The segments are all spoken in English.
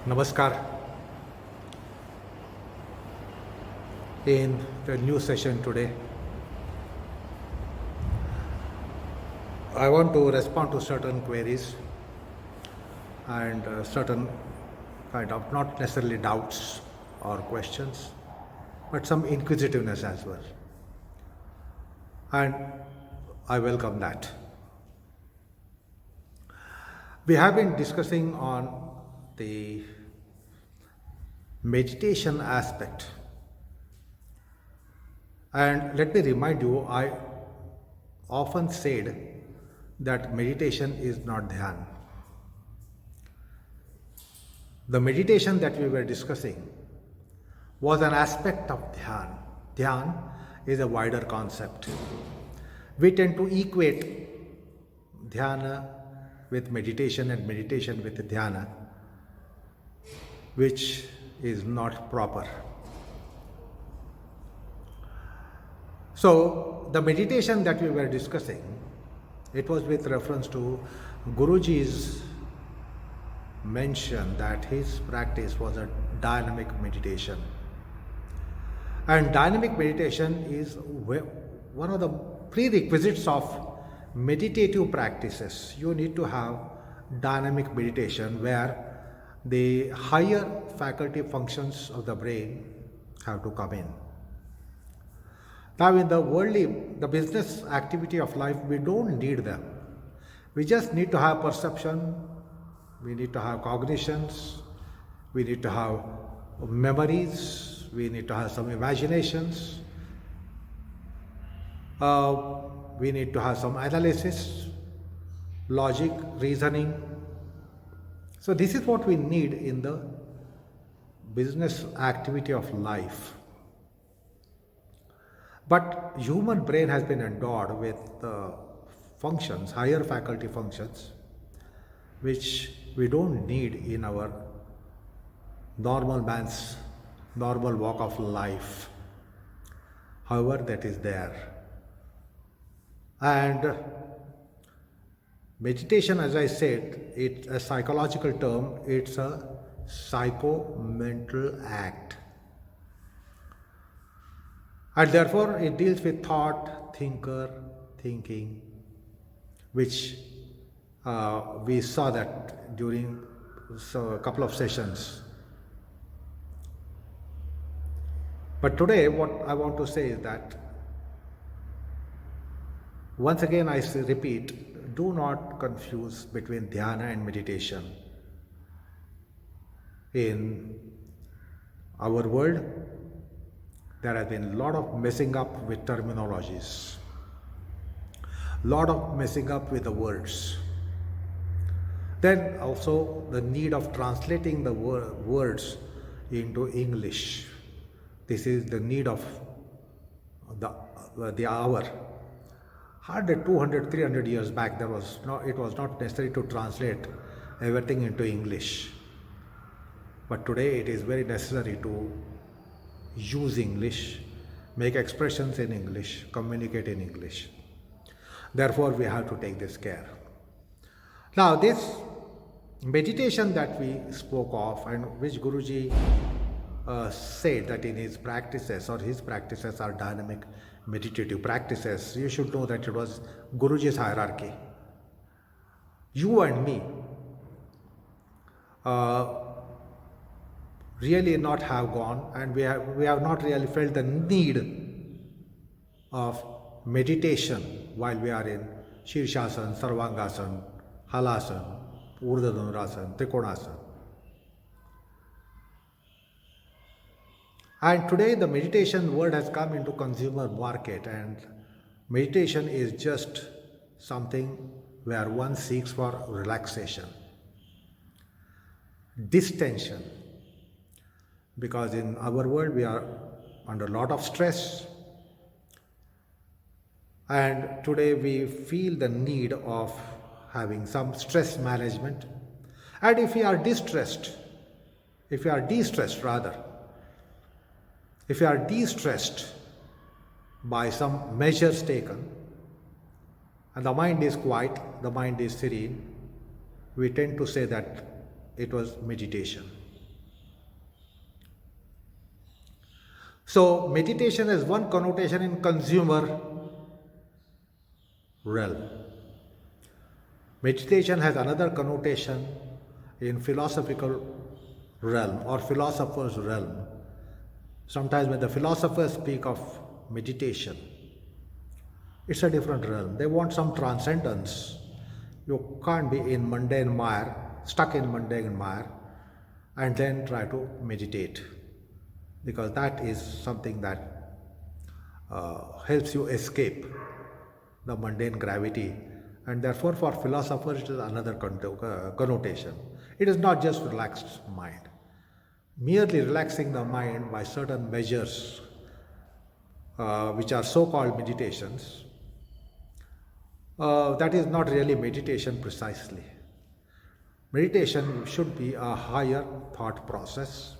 Namaskar. In the new session today, I want to respond to certain queries and certain kind of not necessarily doubts or questions, but some inquisitiveness as well. And I welcome that. We have been discussing on the meditation aspect. And let me remind you, I often said that meditation is not Dhyana. The meditation that we were discussing was an aspect of Dhyana. Dhyana is a wider concept. We tend to equate Dhyana with meditation and meditation with Dhyana, which is not proper. So, the meditation that we were discussing, it was with reference to Guruji's mention that his practice was a dynamic meditation. And dynamic meditation is one of the prerequisites of meditative practices. You need to have dynamic meditation where the higher faculty functions of the brain have to come in. Now in the business activity of life, we don't need them. We just need to have perception, we need to have cognitions, we need to have memories, we need to have some imaginations, we need to have some analysis, logic, reasoning. So this is what we need in the business activity of life. But human brain has been endowed with functions, higher faculty functions, which we don't need in our normal man's normal walk of life. However, that is there. And meditation, as I said, it's a psychological term, it's a psycho-mental act. And therefore, it deals with thought, thinking, which we saw that during a couple of sessions. But today, what I want to say is that, once again I repeat, do not confuse between Dhyana and meditation. In our world, there has been a lot of messing up with terminologies, lot of messing up with the words. Then also the need of translating the words into English. This is the need of the hour. 100, 200, 300 years back, it was not necessary to translate everything into English. But today it is very necessary to use English, make expressions in English, communicate in English. Therefore, we have to take this care. Now, this meditation that we spoke of and which Guruji said that in his practices are dynamic meditative practices, you should know that it was Guruji's hierarchy. You and me really not have gone, and we have not really felt the need of meditation while we are in Shirshasana, Sarvangasana, Halasana, Urdhva Dhanurasana, Trikonasana. And today the meditation word has come into consumer market, and meditation is just something where one seeks for relaxation, distension. Because in our world we are under a lot of stress, and today we feel the need of having some stress management. And if we are de-stressed by some measures taken, and the mind is quiet, the mind is serene, we tend to say that it was meditation. So meditation has one connotation in consumer realm. Meditation has another connotation in philosophical realm or philosopher's realm. Sometimes when the philosophers speak of meditation, it's a different realm. They want some transcendence. You can't be in mundane mire, stuck in mundane mire, and then try to meditate, because that is something that helps you escape the mundane gravity, and therefore for philosophers it is another connotation. It is not just relaxed mind. Merely relaxing the mind by certain measures, which are so-called meditations, that is not really meditation precisely. Meditation should be a higher thought process,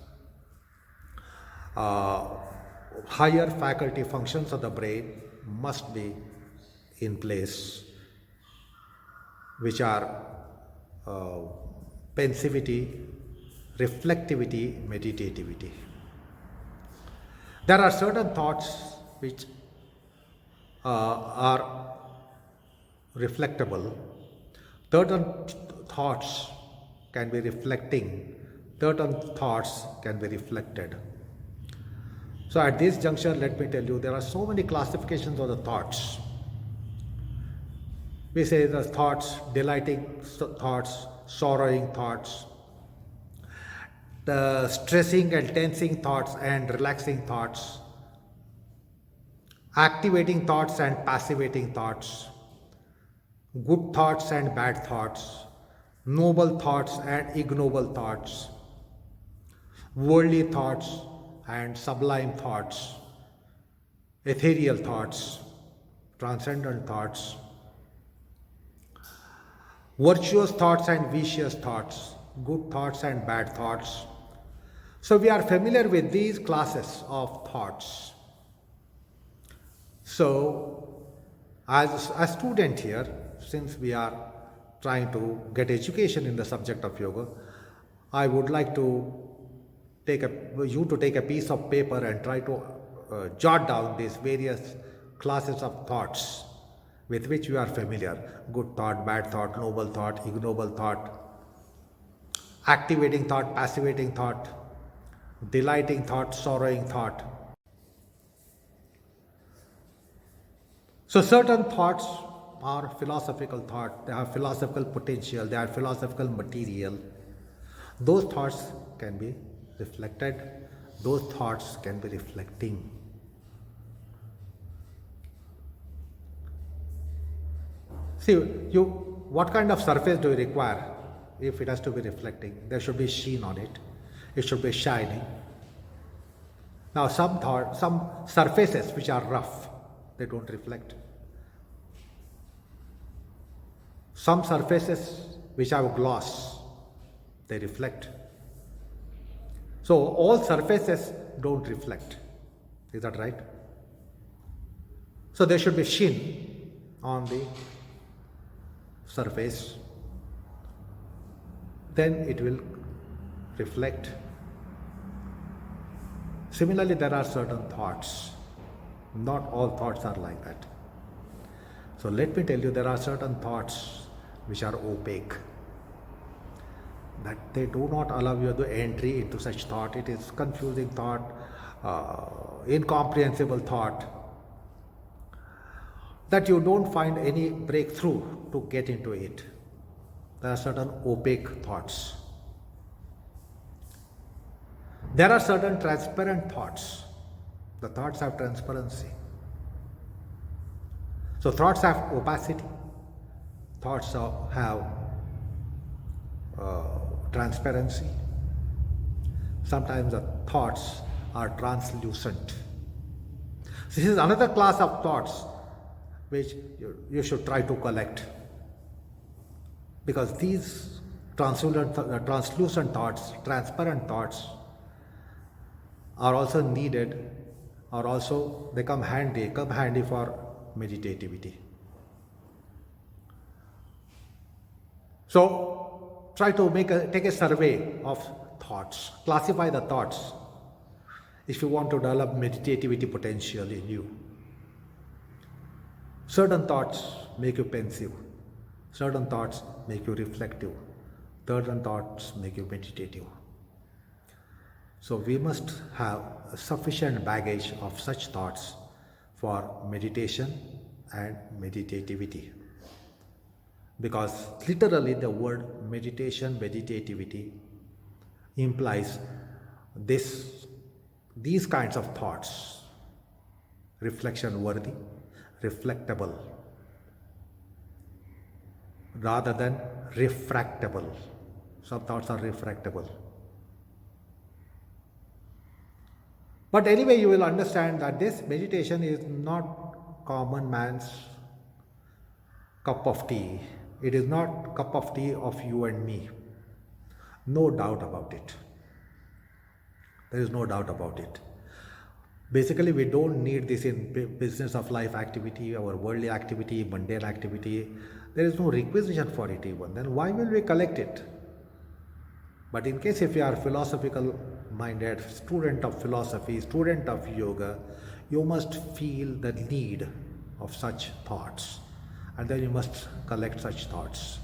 higher faculty functions of the brain must be in place, which are pensivity, reflectivity, meditativity. There are certain thoughts which are reflectable, certain thoughts can be reflecting, certain thoughts can be reflected. So at this juncture, let me tell you, there are so many classifications of the thoughts. We say the thoughts, delighting thoughts, sorrowing thoughts, the stressing and tensing thoughts and relaxing thoughts, activating thoughts and passivating thoughts, good thoughts and bad thoughts, noble thoughts and ignoble thoughts, worldly thoughts and sublime thoughts, ethereal thoughts, transcendent thoughts, virtuous thoughts and vicious thoughts, good thoughts and bad thoughts. So we are familiar with these classes of thoughts. So as a student here, since we are trying to get education in the subject of yoga, I would like to take a piece of paper and try to jot down these various classes of thoughts with which you are familiar: good thought, bad thought, noble thought, ignoble thought, activating thought, passivating thought, delighting thought, sorrowing thought. So certain thoughts are philosophical thought, they have philosophical potential, they are philosophical material. Those thoughts can be reflected, those thoughts can be reflecting. See, what kind of surface do you require if it has to be reflecting? There should be sheen on it, it should be shining. Now some surfaces which are rough, they don't reflect. Some surfaces which have gloss, they reflect. So all surfaces don't reflect. Is that right? So there should be sheen on the surface. Then it will reflect. Similarly, there are certain thoughts. Not all thoughts are like that. So let me tell you, there are certain thoughts which are opaque, that they do not allow you the entry into such thought. It is confusing thought, incomprehensible thought, that you don't find any breakthrough to get into it. There are certain opaque thoughts. There are certain transparent thoughts. The thoughts have transparency. So thoughts have opacity, thoughts have transparency. Sometimes the thoughts are translucent. This is another class of thoughts which you should try to collect, because these translucent thoughts, transparent thoughts are also needed, or also they come handy for meditativity. So try to take a survey of thoughts, classify the thoughts. if you want to develop meditativity potential in you. Certain thoughts make you pensive, certain thoughts make you reflective, certain thoughts make you meditative. So we must have a sufficient baggage of such thoughts for meditation and meditativity. Because literally the word meditation, meditativity implies these kinds of thoughts: reflection worthy, reflectable, rather than refractable. Some thoughts are refractable. But anyway, you will understand that this meditation is not common man's cup of tea. It is not cup of tea of you and me. No doubt about it. There is no doubt about it. Basically, we don't need this in business of life activity, our worldly activity, mundane activity. There is no requisition for it even. Then why will we collect it? But in case if you are philosophical minded, student of philosophy, student of yoga, you must feel the need of such thoughts, and then you must collect such thoughts.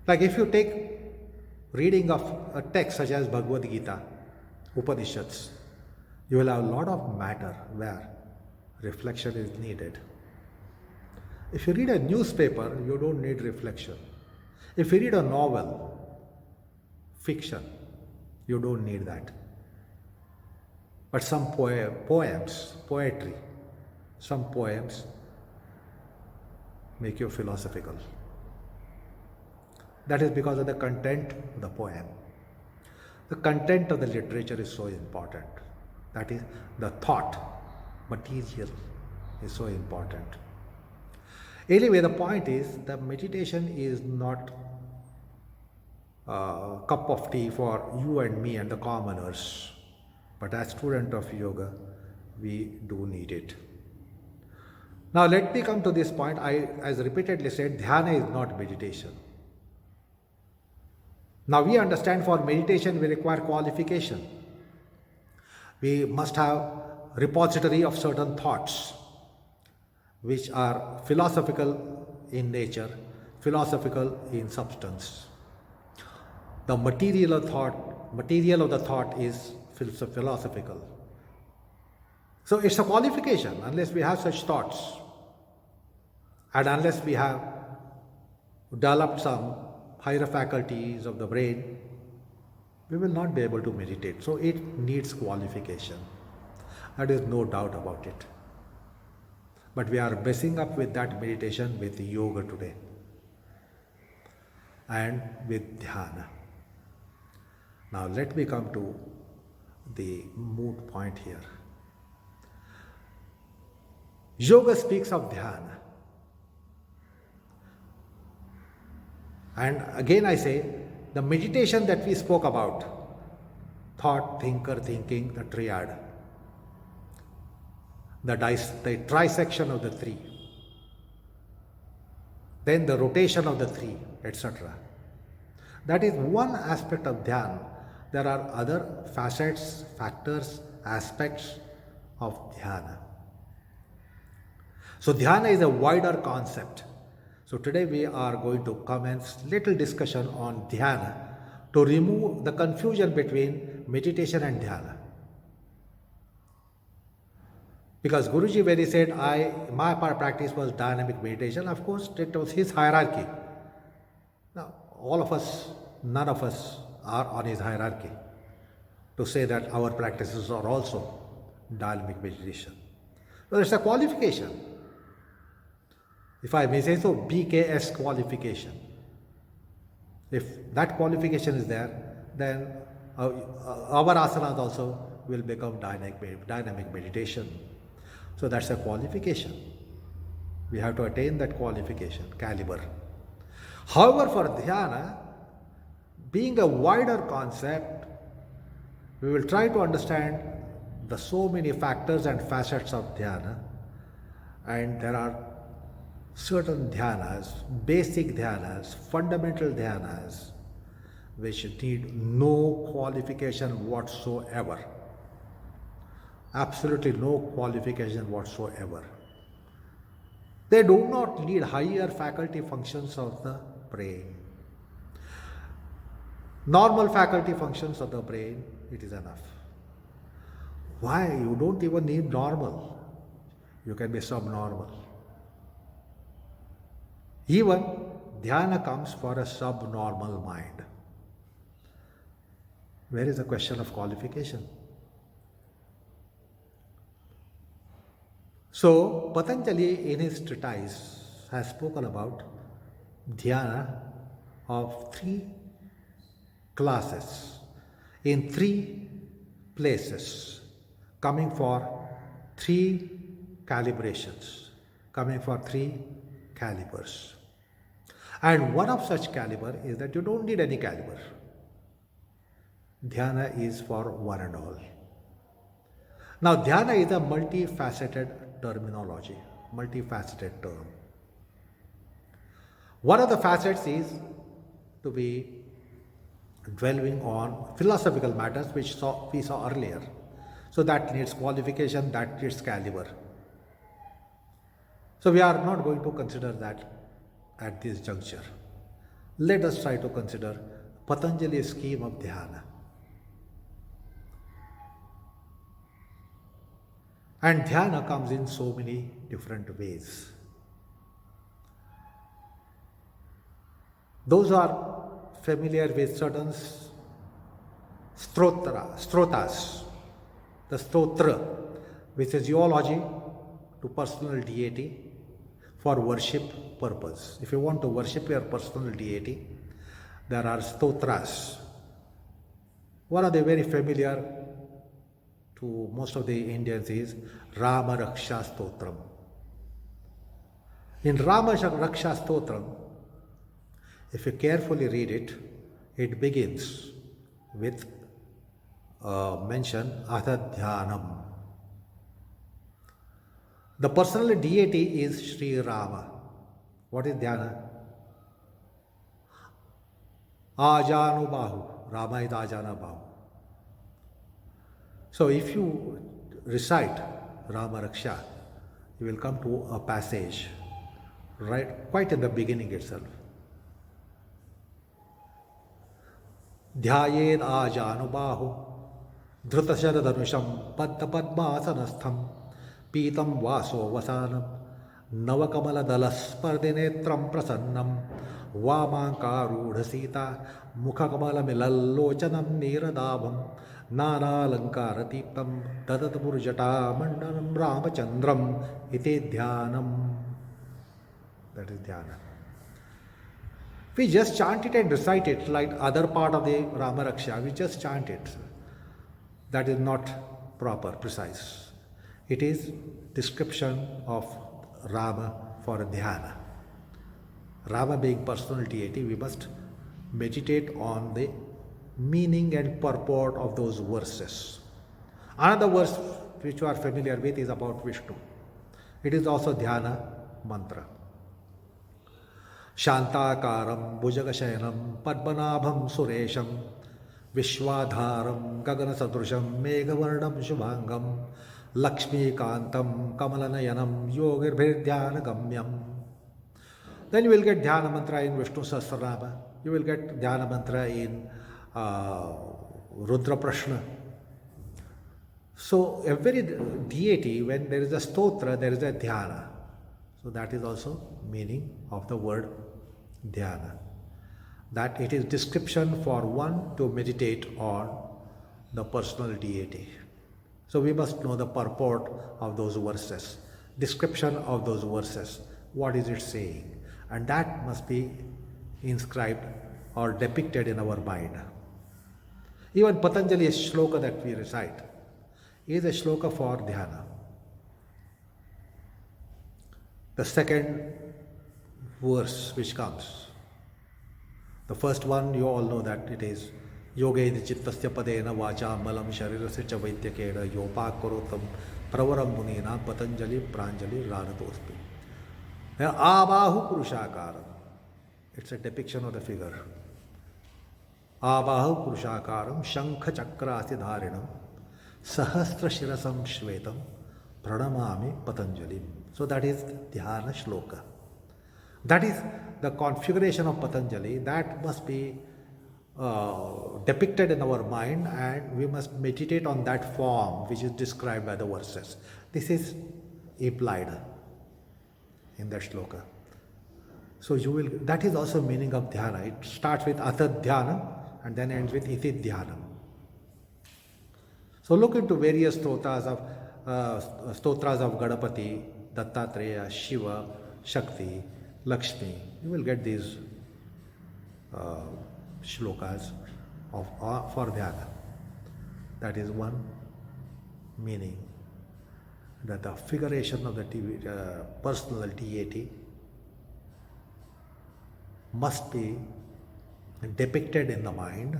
Like if you take reading of a text such as Bhagavad Gita, Upanishads, you will have a lot of matter where reflection is needed. If you read a newspaper, you don't need reflection. If you read a novel, fiction, you don't need that. But some poetry, some poems make you philosophical. That is because of the content of the poem. The content of the literature is so important. That is, the thought, material, is so important. Anyway, the point is, the meditation is not a cup of tea for you and me and the commoners. But as student of yoga, we do need it. Now let me come to this point. I, as repeatedly said, Dhyana is not meditation. Now we understand for meditation we require qualification. We must have repository of certain thoughts which are philosophical in nature, philosophical in substance. The material of the thought is philosophical. So it's a qualification. Unless we have such thoughts, and unless we have developed some higher faculties of the brain, we will not be able to meditate. So it needs qualification. There is no doubt about it. But we are messing up with that meditation with yoga today and with Dhyana. Now let me come to the moot point here. Yoga speaks of Dhyana. And again I say, the meditation that we spoke about, thought, thinker, thinking, the triad, the trisection of the three, then the rotation of the three, etc. That is one aspect of Dhyana. There are other facets, factors, aspects of Dhyana. So Dhyana is a wider concept. So today we are going to commence little discussion on Dhyana to remove the confusion between meditation and Dhyana. Because Guruji, when he said, my practice was dynamic meditation, of course it was his hierarchy. Now all of us, none of us are on his hierarchy to say that our practices are also dynamic meditation. So it's a qualification. If I may say so, BKS qualification. If that qualification is there, then our asanas also will become dynamic meditation. So that's a qualification. We have to attain that qualification, caliber. However, for Dhyana, being a wider concept, we will try to understand the so many factors and facets of Dhyana, and there are certain dhyanas, basic dhyanas, fundamental dhyanas, which need no qualification whatsoever. Absolutely no qualification whatsoever. They do not need higher faculty functions of the brain. Normal faculty functions of the brain, it is enough. Why? You don't even need normal. You can be subnormal. Even dhyana comes for a subnormal mind. Where is the question of qualification? So, Patanjali in his treatise has spoken about dhyana of three classes in three places, coming for three calibrations, coming for three calibers. And one of such caliber is that you don't need any caliber. Dhyana is for one and all. Now, dhyana is a multifaceted terminology, multifaceted term. One of the facets is to be dwelling on philosophical matters which we saw earlier. So that needs qualification, that needs caliber. So we are not going to consider that at this juncture. Let us try to consider Patanjali's scheme of dhyana. And dhyana comes in so many different ways. Those who are familiar with certain strotas, the stotra, which is eulogy to personal deity for worship purpose. If you want to worship your personal deity, there are stotras. One of the very familiar to most of the Indians is Rama Raksha Stotram. In Rama Raksha Stotram, if you carefully read it, it begins with mention Atha Dhyanam. The personal deity is Sri Rama. What is dhyana? Ajanu Bahu. Rama is Ajana Bahu. So if you recite Rama Raksha, you will come to a passage right quite in the beginning itself. Dhyayed Ajanubahu Dhrutasharadhanusham Padda Padmasanastham Pitam Vaso Vasanam Navakamala Dalas Pardinetram Prasannam Vamankarudha Sita Mukhakamala Milalochanam Niradabam Nana Lankara Tiptam Tadatapurjata Mandanam Ramachandram Iti Dhyanam. That is dhyana. We just chant it and recite it like other part of the Rama Raksha. We just chant it. That is not proper, precise. It is description of Rama for dhyana. Rama being personal deity, we must meditate on the meaning and purport of those verses. Another verse which you are familiar with is about Vishnu. It is also dhyana mantra. Shantakaram Bhujagashayanam Padmanabham Suresham Vishwadharam Gaganasadrusham Meghavarnam Shubhangam Lakshmi Kantam Kamalanayanam Yogirbhirdhyana Gamyam. Then you will get dhyana mantra in Vishnu Sahasranama. You will get dhyana mantra in Rudra Prashna. So every deity, when there is a stotra, there is a dhyana. So that is also meaning of the word dhyana. That it is description for one to meditate on the personal deity. So we must know the purport of those verses, description of those verses. What is it saying? And that must be inscribed or depicted in our mind. Even Patanjali's shloka that we recite is a shloka for dhyana. The second verse which comes, the first one you all know that it is Yogedi Chittasya Padena Vacha Malam Sharirasya Cha Vaidyakeda Opaque Korotam Pravaram Munina Patanjali Pranjali Ranatospi. Then Abahu Purushakaram. It's a depiction of the figure. Abahu Purushakaram Shankha Chakrasi Dharinam Sahasra Shirasam Shvetam Pranamami Patanjalim. So that is Dhyana Shloka. That is the configuration of Patanjali that must be depicted in our mind, and we must meditate on that form which is described by the verses. This is implied in that shloka. So you will, that is also meaning of dhyana. It starts with Atad Dhyana and then ends with Iti Dhyana. So look into various stotras of Ganapati, Dattatreya, Shiva, Shakti, Lakshmi. You will get these shlokas for dhyana. That is one meaning, that the figuration of the personal deity must be depicted in the mind,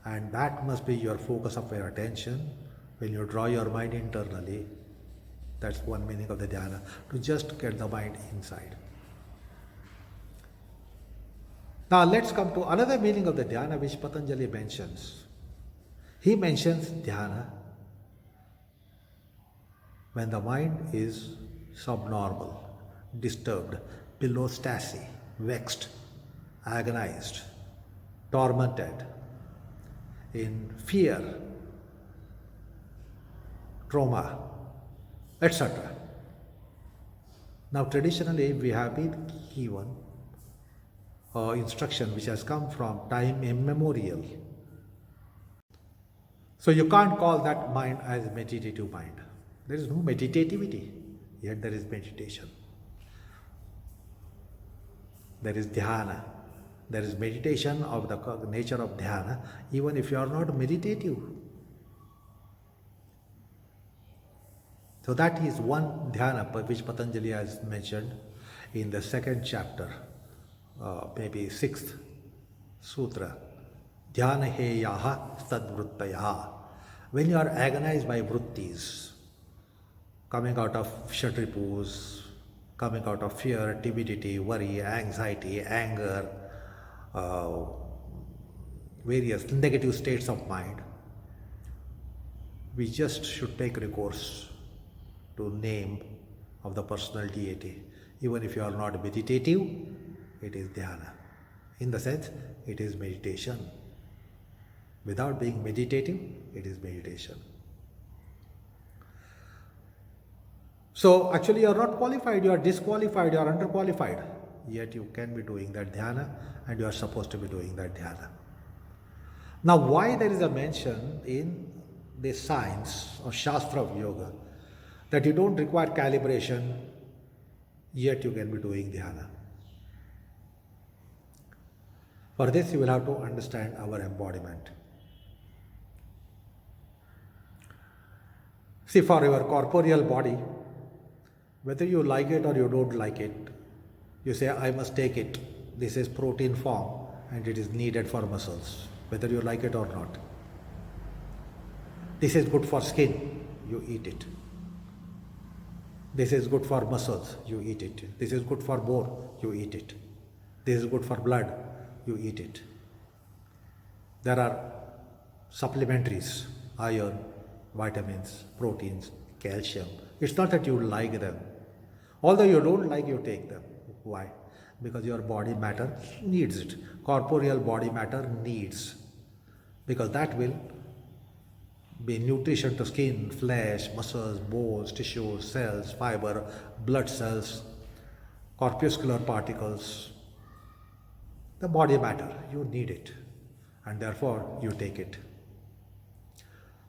and that must be your focus of your attention when you draw your mind internally. That's one meaning of the dhyana, to just get the mind inside. Now let's come to another meaning of the dhyana which Patanjali mentions. He mentions dhyana when the mind is subnormal, disturbed, below stasis, vexed, agonized, tormented, in fear, trauma, etc. Now traditionally we have been given instruction which has come from time immemorial. So you can't call that mind as meditative mind. There is no meditativity, yet there is meditation. There is dhyana. There is meditation of the nature of dhyana, even if you are not meditative. So that is one dhyana which Patanjali has mentioned in the second chapter, maybe sixth sutra. Dhyana heyaha sadvruttayaha. When you are agonized by vrittis, coming out of kshatripus, coming out of fear, timidity, worry, anxiety, anger, various negative states of mind, we just should take recourse to name of the personal deity. Even if you are not meditative, it is dhyana. In the sense, it is meditation. Without being meditative, it is meditation. So actually you are not qualified, you are disqualified, you are underqualified. Yet you can be doing that dhyana, and you are supposed to be doing that dhyana. Now why there is a mention in the science or shastra of yoga that you don't require calibration, yet you can be doing dhyana? For this you will have to understand our embodiment. See, for your corporeal body, whether you like it or you don't like it, you say, I must take it. This is protein form and it is needed for muscles, whether you like it or not. This is good for skin, you eat it. This is good for muscles, you eat it. This is good for bone, you eat it. This is good for blood, you eat it. There are supplementaries, iron, vitamins, proteins, calcium. It's not that you like them. Although you don't like, you take them. Why? Because your body matter needs it. Corporeal body matter needs. Because that will be nutrition to skin, flesh, muscles, bones, tissues, cells, fiber, blood cells, corpuscular particles. The body matter, you need it, and therefore you take it.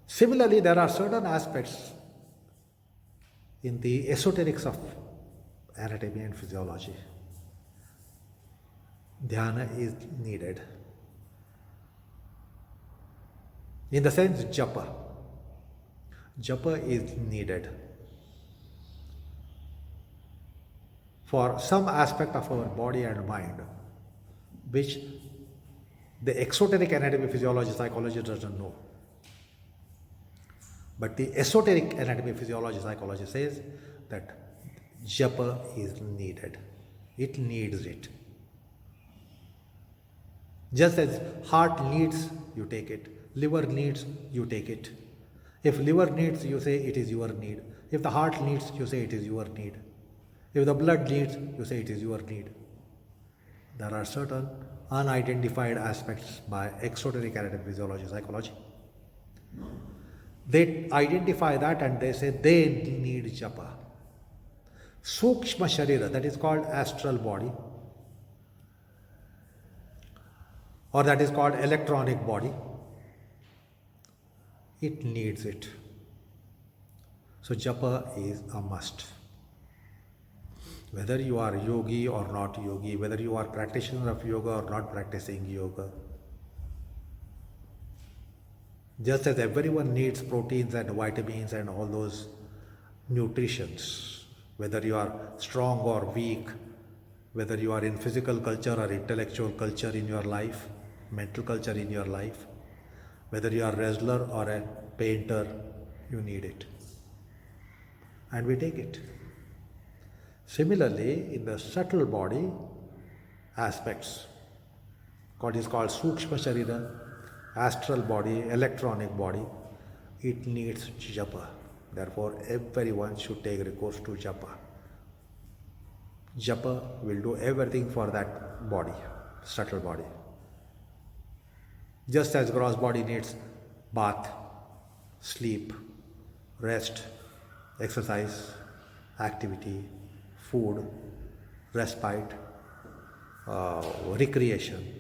Similarly, there are certain aspects in the esoterics of anatomy and physiology. Dhyana is needed. In the sense, Japa. Japa is needed for some aspect of our body and mind, which the exoteric anatomy, physiology, psychology doesn't know. But the esoteric anatomy, physiology, psychology says that Japa is needed. It needs it. Just as heart needs, you take it. Liver needs, you take it. If liver needs, you say it is your need. If the heart needs, you say it is your need. If the blood needs, you say it is your need. There are certain unidentified aspects by exoteric physiology, psychology. They identify that and they say they need japa. Sukshma Sharira, that is called astral body, or that is called electronic body, it needs it. So japa is a must. Whether you are yogi or not yogi, whether you are practitioner of yoga or not practicing yoga, just as everyone needs proteins and vitamins and all those nutritions, whether you are strong or weak, whether you are in physical culture or intellectual culture in your life, mental culture in your life, whether you are a wrestler or a painter, you need it. And we take it. Similarly, in the subtle body aspects, what is called Sukshma Sharira, astral body, electronic body, it needs japa. Therefore, everyone should take recourse to japa. Japa will do everything for that body, subtle body. Just as gross body needs bath, sleep, rest, exercise, activity, food, respite, recreation.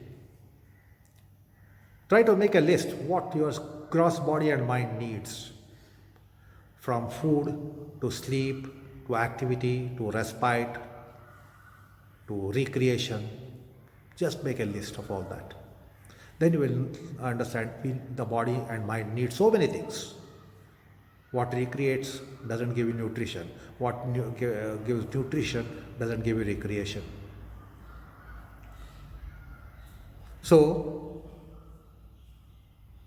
Try to make a list what your gross body and mind needs. From food to sleep to activity to respite to recreation. Just make a list of all that. Then you will understand the body and mind need so many things. What recreates doesn't give you nutrition. What gives nutrition doesn't give you recreation. So,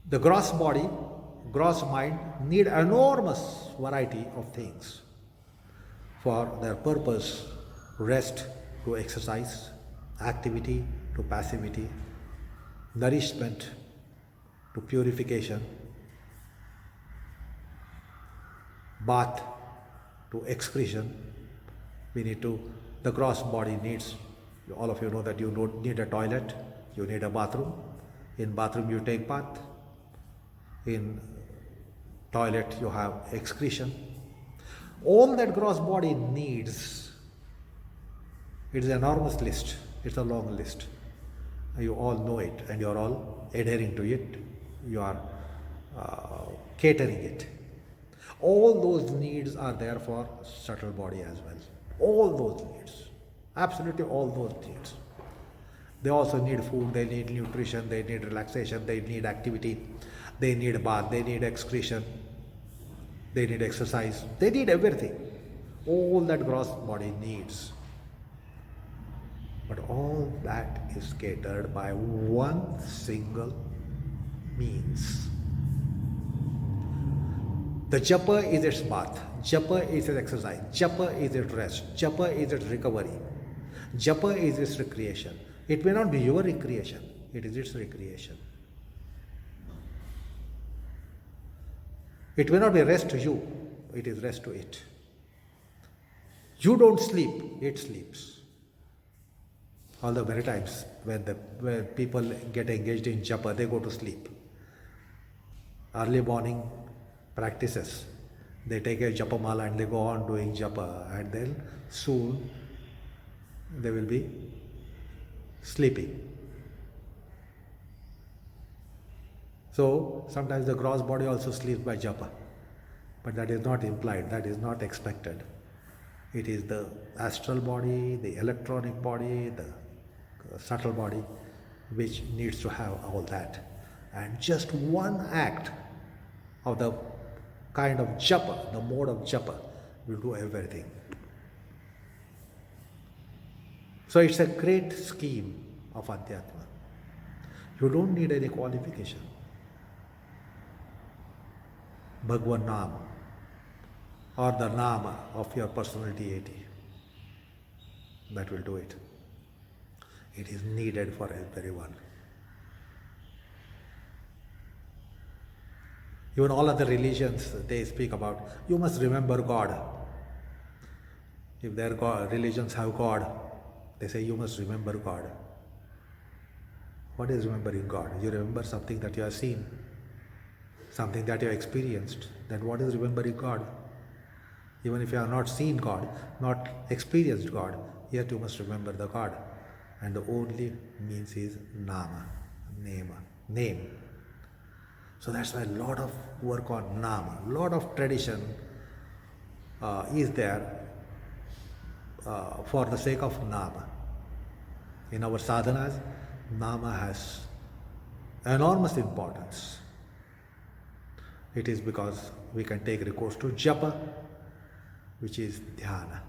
the gross body, gross mind need enormous variety of things for their purpose, rest to exercise, activity to passivity, nourishment to purification, bath to excretion. The gross body needs, all of you know that you need a toilet, you need a bathroom. In bathroom you take bath. In toilet you have excretion. All that gross body needs, it is an enormous list, it's a long list. You all know it and you are all adhering to it, you are catering it. All those needs are there for subtle body as well. All those needs, absolutely all those needs. They also need food, they need nutrition, they need relaxation, they need activity, they need bath, they need excretion, they need exercise, they need everything. All that gross body needs. But all that is catered by one single means. The japa is its bath, japa is its exercise, japa is its rest, japa is its recovery, japa is its recreation. It may not be your recreation, it is its recreation. It may not be rest to you, it is rest to it. You don't sleep, it sleeps. Although many times when people get engaged in japa, they go to sleep. Early morning practices, they take a japa mala and they go on doing japa, and then soon they will be sleeping. So sometimes the gross body also sleeps by japa, but that is not implied, that is not expected. It is the astral body, the electronic body, the subtle body which needs to have all that. And just one act of the kind of japa, the mode of japa, will do everything. So it's a great scheme of Adhyatma. You don't need any qualification. Bhagwan Nama or the Nama of your personal deity, that will do it. It is needed for everyone. Even all other religions, they speak about, you must remember God. If their religions have God, they say you must remember God. What is remembering God? You remember something that you have seen, something that you have experienced. Then what is remembering God? Even if you have not seen God, not experienced God, yet you must remember the God. And the only means is nama, name. So that's why a lot of work on nama, a lot of tradition is there for the sake of nama. In our sadhanas, nama has enormous importance. It is because we can take recourse to japa, which is dhyana.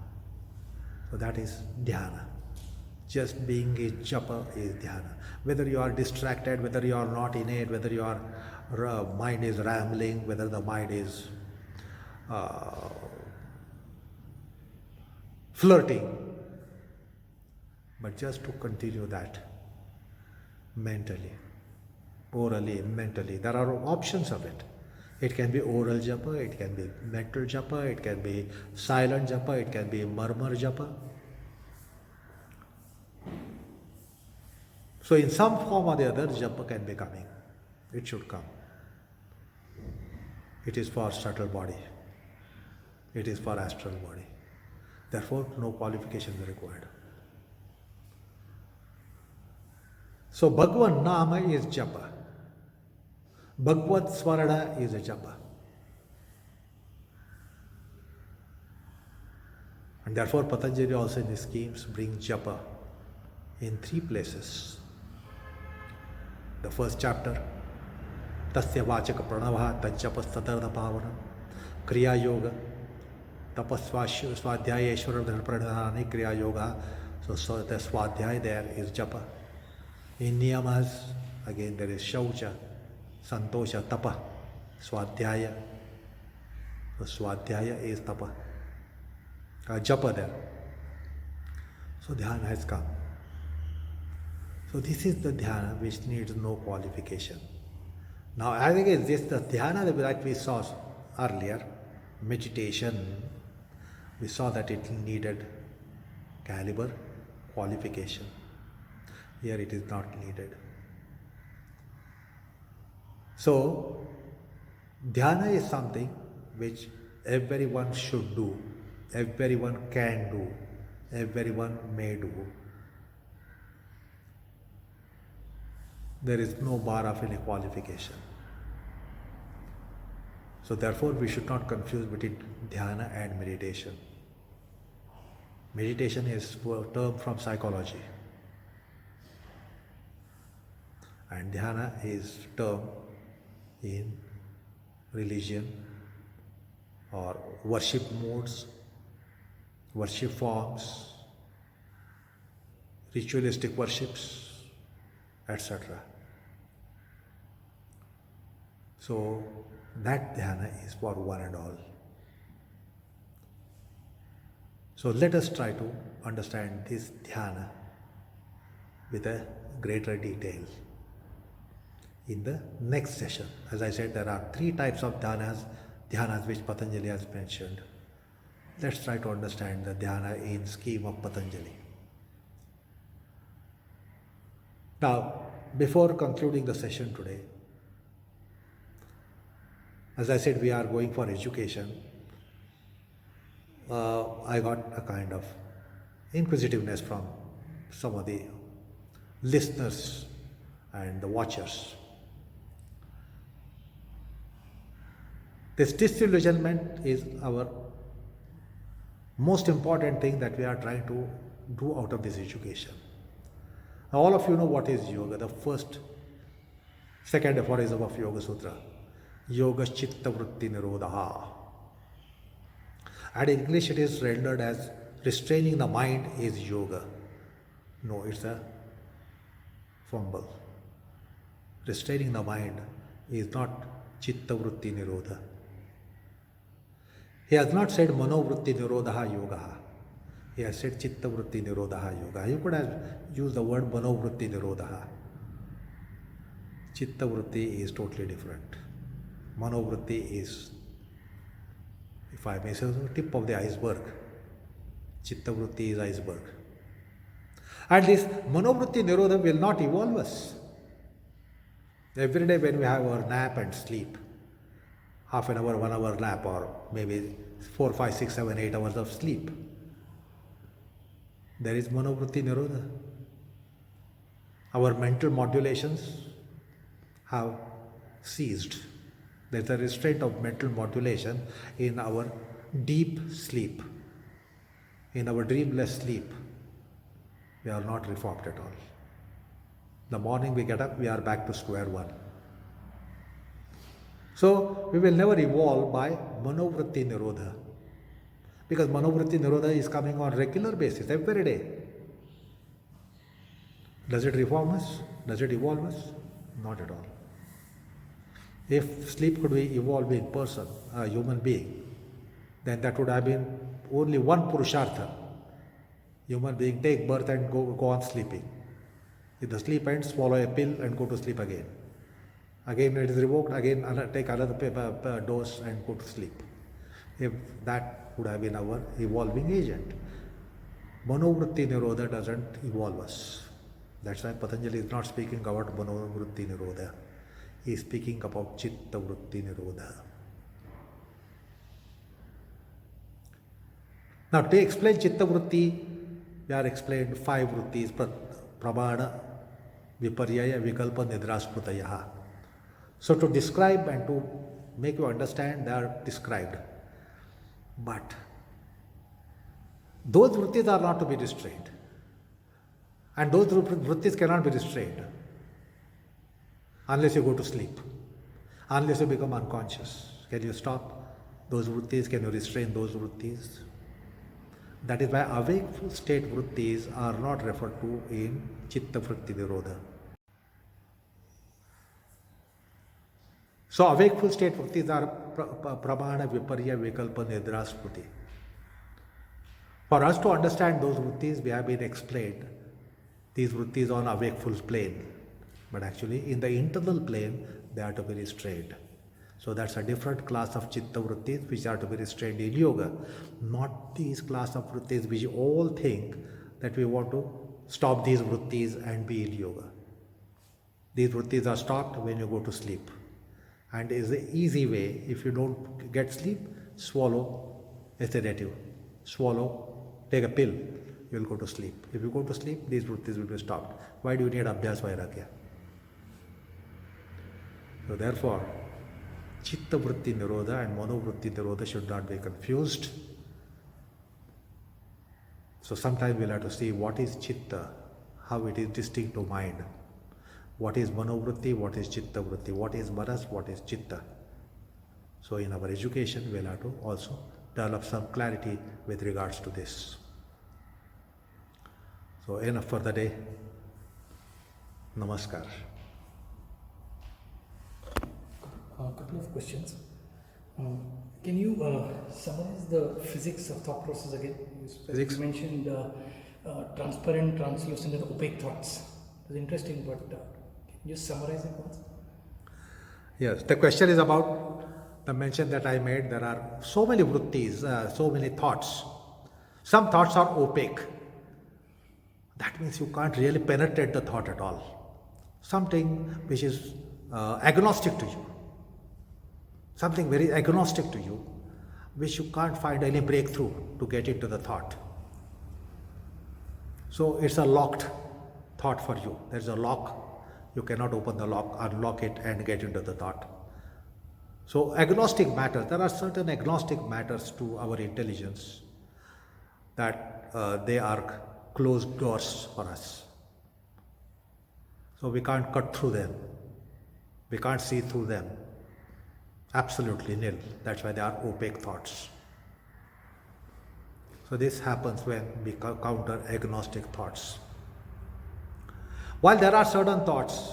So that is dhyana. Just being a japa is dhyana. Whether you are distracted, whether you are not in it, whether your mind is rambling, whether the mind is flirting, but just to continue that mentally, orally, mentally. There are options of it. It can be oral japa, it can be mental japa, it can be silent japa, it can be murmur japa. So in some form or the other, japa can be coming. It should come. It is for subtle body. It is for astral body. Therefore, no qualification is required. So Bhagwan Nama is japa. Bhagavad Swarana is a japa. And therefore Patanjali also in his schemes brings japa in 3 places. The first chapter, Tasya Vachaka Pranavaha Tajjapa Satarna Pavana Kriya Yoga Tapasvasya Swadhyayeshwara Pranadhani Kriya Yoga. So the Swadhyay there is japa. In Niyamas, again there is Shaucha, Santosha, Tapa, Swadhyaya. So Swadhyaya is Tapa. Japa there. So Dhyana has come. So this is the Dhyana which needs no qualification. Now as against this, the Dhyana that we saw earlier, meditation, we saw that it needed caliber, qualification. Here it is not needed. So Dhyana is something which everyone should do, everyone can do, everyone may do. There is no bar of any qualification. So therefore we should not confuse between Dhyana and meditation. Meditation is a term from psychology. And Dhyana is term in religion or worship modes, worship forms, ritualistic worships, etc. So that Dhyana is for one and all. So let us try to understand this Dhyana with a greater detail in the next session. As I said, there are 3 types of dhyanas which Patanjali has mentioned. Let's try to understand the dhyana in scheme of Patanjali. Now, before concluding the session today, as I said, we are going for education. I got a kind of inquisitiveness from some of the listeners and the watchers. This disillusionment is our most important thing that we are trying to do out of this education. Now, all of you know what is yoga, the second aphorism of Yoga Sutra. Yoga Chitta vritti nirodha. And in English it is rendered as restraining the mind is yoga. No, it's a fumble. Restraining the mind is not Chitta vritti nirodha. He has not said manovritti nirodha yoga. He has said Chitta vritti nirodha yoga. You could have used the word manovritti nirodha. Chitta vritti is totally different. Manovritti is, if I may say so, tip of the iceberg. Chitta vritti is iceberg. And this Manovritti nirodha will not evolve us. Every day when we have our nap and sleep, half an hour, 1 hour nap, or maybe 4, 5, 6, 7, 8 hours of sleep, there is Manovritti nirodha. Our mental modulations have ceased. There is a restraint of mental modulation in our deep sleep. In our dreamless sleep, we are not reformed at all. The morning we get up, we are back to square one. So we will never evolve by Manovritti nirodha. Because Manovritti nirodha is coming on regular basis, every day. Does it reform us? Does it evolve us? Not at all. If sleep could be evolving person, a human being, then that would have been only one purushartha. Human being take birth and go on sleeping. If the sleep ends, swallow a pill and go to sleep again. Again it is revoked, again take another dose and go to sleep. If that would have been our evolving agent. Manovritti nirodha doesn't evolve us. That's why Patanjali is not speaking about Manovritti nirodha. He is speaking about Chitta vritti nirodha. Now to explain Chitta vritti, we are explained 5 vrittis: pramana, viparyaya, vikalpa, nidrasprutayaha. So to describe and to make you understand, they are described. But those vrittis are not to be restrained. And those vrittis cannot be restrained unless you go to sleep, unless you become unconscious. Can you stop those vrittis? Can you restrain those vrittis? That is why awakeful state vrittis are not referred to in Chitta vritti nirodha. So awakeful state vrittis are pramana, viparya, vikalpa, nidrasputi. For us to understand those vrittis, we have been explained these vrittis on awakeful plane. But actually in the internal plane, they are to be restrained. So that's a different class of Chitta vrittis which are to be restrained in yoga. Not these class of vrittis which all think that we want to stop these vrittis and be in yoga. These vrittis are stopped when you go to sleep. And is the easy way, if you don't get sleep, swallow a sedative. Swallow, take a pill, you will go to sleep. If you go to sleep, these vrittis will be stopped. Why do you need Abhyas Vairagya? So therefore, Chitta vritti nirodha and Manovritti nirodha should not be confused. So sometimes we'll have to see what is Chitta, how it is distinct to mind. What is Manovritti, what is Chitta vritti, what is Manas, what is Chitta. So in our education, we'll have to also develop some clarity with regards to this. So enough for the day. Namaskar. A couple of questions. Can you summarize the physics of thought process again? Physics? You mentioned transparent, translucent, and opaque thoughts. It was interesting, but can you just summarize it once? Yes, the question is about the mention that I made. There are so many vrittis, so many thoughts. Some thoughts are opaque. That means you can't really penetrate the thought at all. Something which is agnostic to you. Something very agnostic to you, which you can't find any breakthrough to get into the thought. So it's a locked thought for you. There's a lock. You cannot open the lock, unlock it and get into the thought. So agnostic matters. There are certain agnostic matters to our intelligence that they are closed doors for us. So we can't cut through them. We can't see through them. Absolutely nil. That's why they are opaque thoughts. So this happens when we counter agnostic thoughts. While there are certain thoughts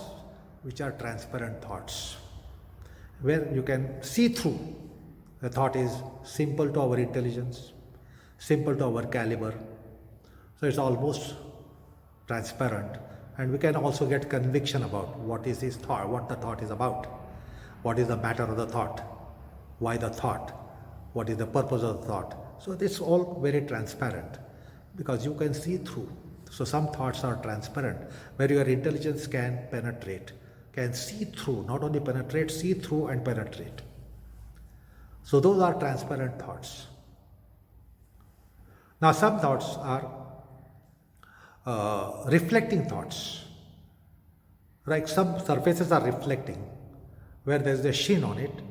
which are transparent thoughts, where you can see through. The thought is simple to our intelligence, simple to our caliber. So it's almost transparent, and we can also get conviction about what is his thought, what the thought is about. What is the matter of the thought? Why the thought? What is the purpose of the thought? So this is all very transparent because you can see through. So some thoughts are transparent where your intelligence can penetrate, can see through, not only penetrate, see through and penetrate. So those are transparent thoughts. Now some thoughts are reflecting thoughts. Like some surfaces are reflecting where there is a sheen on it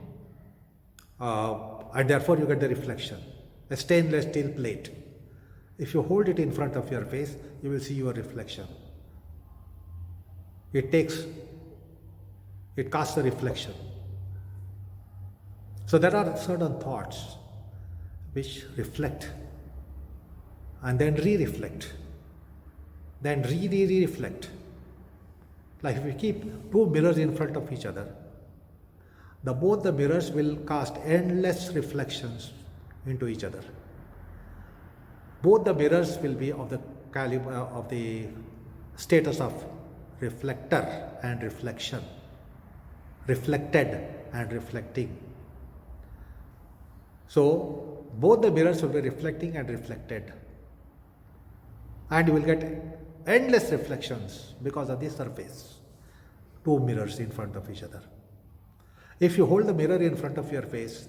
and therefore you get the reflection. A stainless steel plate. If you hold it in front of your face, you will see your reflection. It casts a reflection. So there are certain thoughts which reflect and then re-reflect, then re-reflect. Like if we keep two mirrors in front of each other, both the mirrors will cast endless reflections into each other. Both the mirrors will be of the caliber of the status of reflector and reflection, reflected and reflecting. So both the mirrors will be reflecting and reflected, and you will get endless reflections because of the surface. Two mirrors in front of each other. If you hold the mirror in front of your face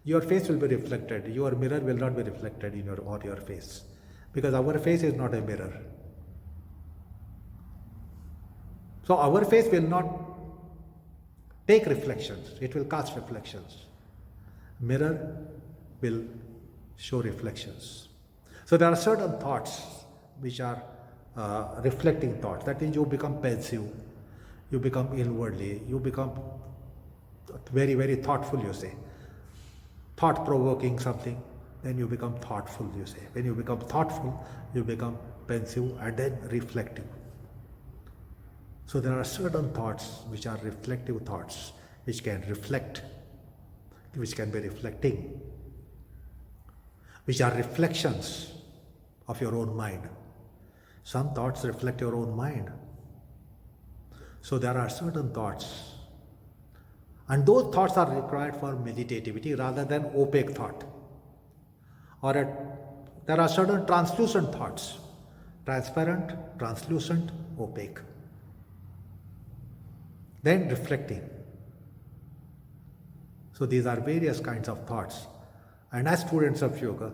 will be reflected. Your mirror will not be reflected in your face, because our face is not a mirror. So our face will not take reflections, it will cast reflections. Mirror will show reflections. So there are certain thoughts which are reflecting thoughts. That means you become pensive, you become inwardly, you become very, very thoughtful, you say. Thought-provoking something, then you become thoughtful, you say. When you become thoughtful, you become pensive and then reflective. So there are certain thoughts which are reflective thoughts, which can reflect, which can be reflecting, which are reflections of your own mind. Some thoughts reflect your own mind. So there are certain thoughts, and those thoughts are required for meditativity rather than opaque thought. There are certain translucent thoughts, transparent, translucent, opaque. Then reflecting. So these are various kinds of thoughts. And as students of yoga,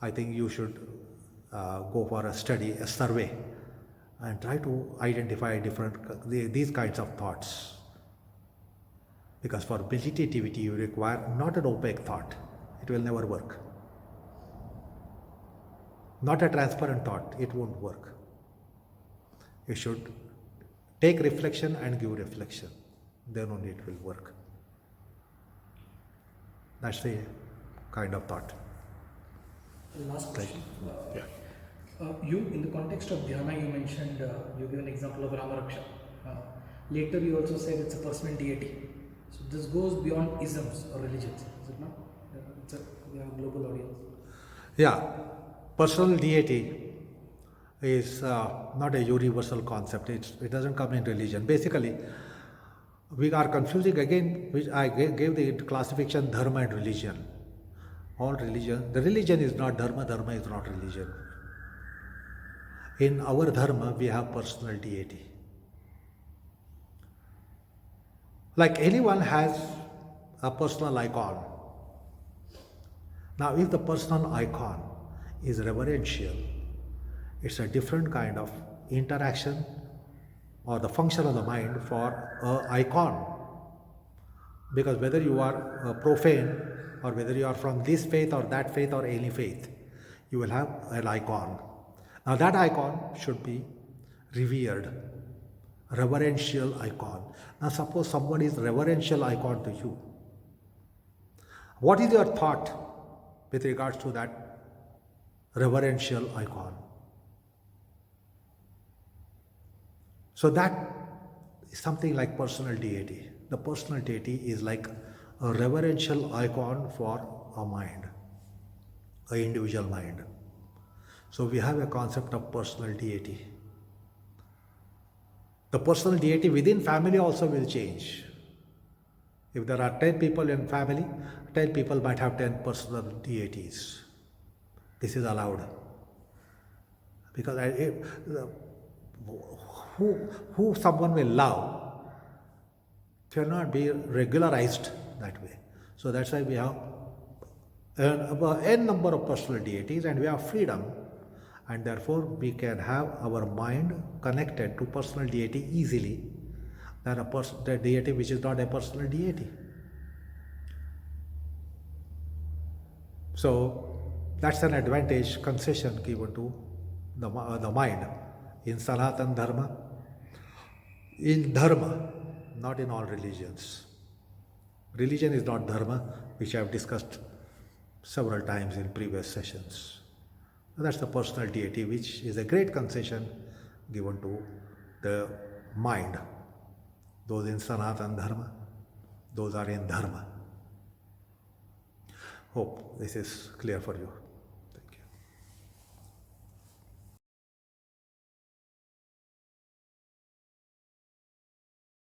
I think you should go for a study, a survey, and try to identify these kinds of thoughts. Because for meditativity, you require not an opaque thought. It will never work. Not a transparent thought. It won't work. You should take reflection and give reflection. Then only it will work. That's the kind of thought. Last question. Yeah. You, in the context of Dhyana, you mentioned, you gave an example of Ramaraksha. Later, you also said it's a personal deity. So this goes beyond isms or religions, is it not? We have a global audience. Yeah, personal deity is not a universal concept. It doesn't come in religion. Basically, we are confusing again, which I gave the classification dharma and religion. All religion, the religion is not dharma, dharma is not religion. In our dharma, we have personal deity. Like anyone has a personal icon. Now, if the personal icon is reverential, it's a different kind of interaction or the function of the mind for an icon. Because whether you are profane or whether you are from this faith or that faith or any faith, you will have an icon. Now that icon should be revered, reverential icon. Now suppose somebody is reverential icon to you. What is your thought with regards to that reverential icon? So that is something like personal deity. The personal deity is like a reverential icon for a mind, an individual mind. So we have a concept of personal deity. The personal deity within family also will change. If there are 10 people in family, 10 people might have 10 personal deities. This is allowed. Because who someone will love cannot be regularized that way. So that's why we have n number of personal deities and we have freedom, and therefore we can have our mind connected to personal deity easily than the deity which is not a personal deity. So that's an advantage, concession given to the mind in Sanatan Dharma, in Dharma, not in all religions. Religion is not Dharma, which I have discussed several times in previous sessions. That's the personal deity, which is a great concession given to the mind. Those in Sanatan Dharma, those are in Dharma. Hope this is clear for you.